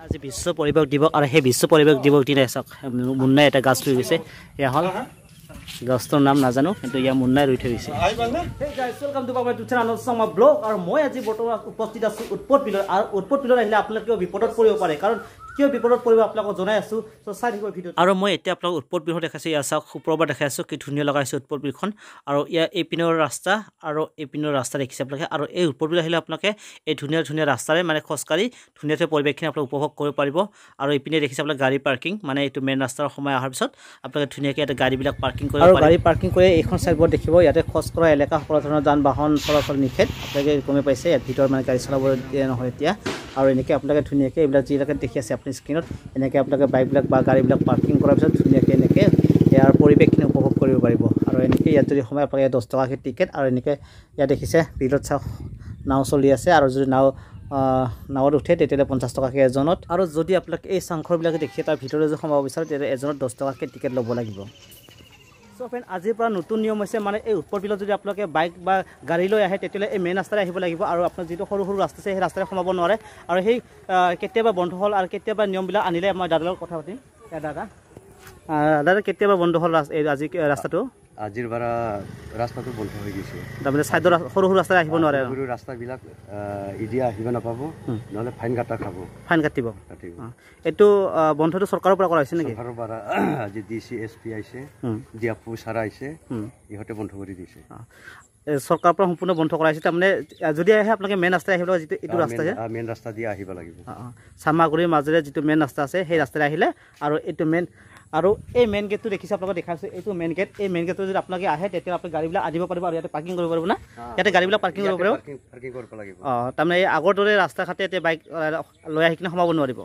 আজি বিশ্ব পৰিৱেশ দিৱস আৰু সেই বিশ্ব পৰিৱেশ দিৱস দিনাই চাওক মুন্নাই এটা গাছ ৰুই গৈছে এয়া হ'ল গছটোৰ নাম নাজানো কিন্তু ইয়াৰ মুন্নাই ৰুই থৈ গৈছে আৰু মই আজি বৰ্তমান উপস্থিত আছো উৎপত বিলত আৰু উৎপত বিলত আহিলে আপোনালোকেও বিপদত পৰিব পাৰে কাৰণ কিয় বিপদত পৰিব আপোনালোকক জনাই আছো তো চাই থাকিব ভিডিঅ আৰু মই এতিয়া আপোনালোকক উৎপত বিল দেখাইছো ইয়াৰ চাওক শুক্ৰবাৰ দেখাই আছো কি ধুনীয়া লগাইছে উৎপত বিলখন আৰু ইয়াৰ এই পিনৰ ৰাস্তা আৰু এই পিনৰ ৰাস্তা দেখিছে আপোনালোকে আৰু এই উৎপত বিল আহিলে আপোনালোকে এই ধুনীয়া ধুনীয়া ৰাস্তাৰে মানে খোজকাঢ়ি ধুনীয়াকৈ পৰিৱেশখিনি আপোনালোকে উপভোগ কৰিব পাৰিব আৰু এইপিনে দেখিছে আপোনালোকে গাড়ী পাৰ্কিং মানে এইটো মেইন ৰাস্তাৰ সময় অহাৰ পিছত আপোনালোকে ধুনীয়াকৈ এটা গাড়ীবিলাক পাৰ্কিং কৰিব পাৰিব আৰু গাড়ী পাৰ্কিং কৰি এইখন চাইডবোৰ্ড দেখিব ইয়াতে খোজ কৰা এলেকা সকলো ধৰণৰ যান বাহন চলাচল নিষেধ আপোনালোকে গমে পাইছে ইয়াত ভিতৰত মানে গাড়ী চলাব দিয়া নহয় এতিয়া আৰু এনেকৈ আপোনালোকে ধুনীয়াকৈ এইবিলাক যিবিলাকে দেখি আছে আপুনি স্ক্ৰীনত এনেকৈ আপোনালোকে বাইকবিলাক বা গাড়ীবিলাক পাৰ্কিং কৰাৰ পিছত ধুনীয়াকৈ এনেকৈ ইয়াৰ পৰিৱেশখিনি উপভোগ কৰিব পাৰিব আৰু এনেকৈ ইয়াত যদি সময় আপোনালোকে 10 টকাকৈ টিকেট আৰু এনেকৈ ইয়াত দেখিছে বিলত চাওক নাও চলি আছে আৰু যদি নাৱত উঠে তেতিয়াহ'লে 50 টকাকৈ এজনত আৰু যদি আপোনালোকে এই চাংঘৰবিলাকে দেখি তাৰ ভিতৰত যদি সোমাব বিচাৰে তেতিয়া এজনত 10 টকাকৈ টিকেট ল'ব লাগিব সো ফ্ৰেণ্ড আজিৰ পৰা নতুন নিয়ম হৈছে মানে এই উৎপত বিলত যদি আপোনালোকে বাইক বা গাড়ী লৈ আহে তেতিয়াহ'লে এই মেইন ৰাস্তাৰে আহিব লাগিব আৰু আপোনাৰ যিটো সৰু সৰু ৰাস্তা আছে সেই ৰাস্তাৰে সোমাব নোৱাৰে আৰু সেই কেতিয়াবা বন্ধ হ'ল আৰু কেতিয়াবা নিয়মবিলাক আনিলে মই দাদাৰ লগত কথা পাতিম দাদা কেতিয়াবা বন্ধ হ'ল আজি ৰাস্তাটো আজিৰ বাৰা ৰাস্তাটো বন্ধ হৈ গৈছে তাৰমানে চাইডৰ সৰু সৰু ৰাস্তাৰে আহিব নোৱাৰে সৰু ৰাস্তাবিলাক ইডিয়া আহিব নাপাব নহ'লে ফাইন কাটিব এইটো বন্ধটো চৰকাৰৰ পৰা কৰা হৈছে নেকি চৰকাৰৰ পৰা আজি DC SP আহিছে ডিয়াপু ছাৰ আহিছে ইহঁতে বন্ধ কৰি দিছে চৰকাৰৰ পৰা সম্পূৰ্ণ বন্ধ কৰা হৈছে তাৰমানে যদি আহে আপোনালোকে মেইন ৰাস্তাৰে আহিব যিটো এইটো ৰাস্তা মেইন ৰাস্তা দি আহিব লাগিব চামাগুৰিৰ মাজেৰে যিটো মেইন ৰাস্তা আছে সেই ৰাস্তাৰে আহিলে আৰু এইটো মেইন আৰু এই মেইন গেটটো দেখিছে আপোনালোকে দেখাইছে এইটো মেইন গেট এই মেইন গেটটো যদি আপোনালোকে আহে তেতিয়া আপুনি গাড়ীবিলাক আনিব পাৰিব আৰু ইয়াতে পাৰ্কিং কৰিব পাৰিব না ইয়াতে গাড়ীবিলাক পাৰ্কিং কৰিব পাৰিব তাৰমানে এই আগৰ দৰে ৰাস্তা ঘাটে এতিয়া বাইক লৈ আহি কিনে সোমাব নোৱাৰিব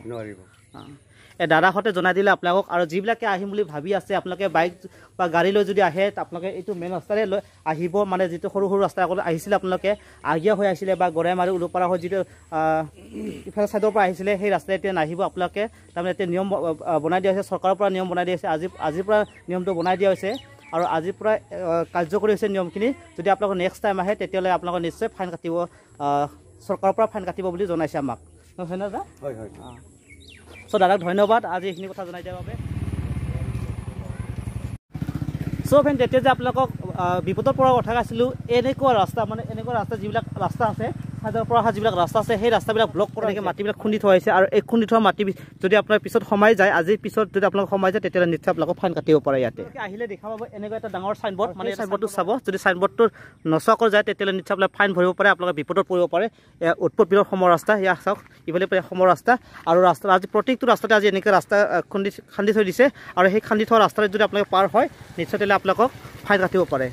এই দাদাহঁতে জনাই দিলে আপোনালোকক আৰু যিবিলাকে আহিম বুলি ভাবি আছে আপোনালোকে বাইক বা গাড়ী লৈ যদি আহে আপোনালোকে এইটো মেইন ৰাস্তাৰে লৈ আহিব মানে যিটো সৰু সৰু ৰাস্তা আগত আহিছিলে আপোনালোকে আগিয়া হৈ আহিছিলে বা গড়াইমাৰি উলুপাৰা হৈ যিটো ইফালে ছাইডৰ পৰা আহিছিলে সেই ৰাস্তাৰে এতিয়া নাহিব আপোনালোকে তাৰমানে এতিয়া নিয়ম বনাই দিয়া হৈছে চৰকাৰৰ পৰা নিয়ম বনাই দিয়া হৈছে আজিৰ পৰা নিয়মটো বনাই দিয়া হৈছে আৰু আজিৰ পৰা কাৰ্যকৰী হৈছে নিয়মখিনি যদি আপোনালোকে নেক্সট টাইম আহে তেতিয়াহ'লে আপোনালোকে নিশ্চয় ফাইন কাটিব চৰকাৰৰ পৰা ফাইন কাটিব বুলি জনাইছে আমাক নহয় না দাদা হয় চ' দাদাক ধন্যবাদ আজি এইখিনি কথা জনাই দিয়াৰ বাবে চ' ফ্ৰেণ্ড তেতিয়া যে আপোনালোকক বিপদৰ পৰা কথা কৈছিলোঁ এনেকুৱা ৰাস্তা যিবিলাক ৰাস্তা আছে ছাইডৰ পৰা অহা যিবিলাক ৰাস্তা আছে সেই ৰাস্তাবিলাক ব্লক কৰা এনেকৈ মাটিবিলাক খুন্দি থোৱা হৈছে আৰু এই খুন্দি থোৱা মাটি যদি আপোনাৰ পিছত সোমাই যায় আজিৰ পিছত যদি আপোনালোক সোমাই যায় তেতিয়াহ'লে নিশ্চয় আপোনালোকক ফাইন কাটিব পাৰে ইয়াতে আহিলে দেখা পাব এনেকুৱা এটা ডাঙৰ চাইনবোৰ্ড মানে চাইনবোৰ্ডটো চাব যদি চাইনবোৰ্ডটো নচোৱাকৈ যায় তেতিয়াহ'লে নিশ্চয় আপোনালোকে ফাইন ভৰিব পাৰে আপোনালোকে বিপদত পৰিব পাৰে উৎপত বিলৰ সমৰ ৰাস্তা ইয়াক চাওক ইফালে সমৰ ৰাস্তা আৰু ৰাস্তা আজি প্ৰত্যেকটো ৰাস্তাতে আজি এনেকৈ ৰাস্তা খান্দি থৈ দিছে আৰু সেই খান্দি থোৱা ৰাস্তাৰে যদি আপোনালোকে পাৰ হয় নিশ্চয় তেতিয়াহ'লে আপোনালোকক ফাইন কাটিব পাৰে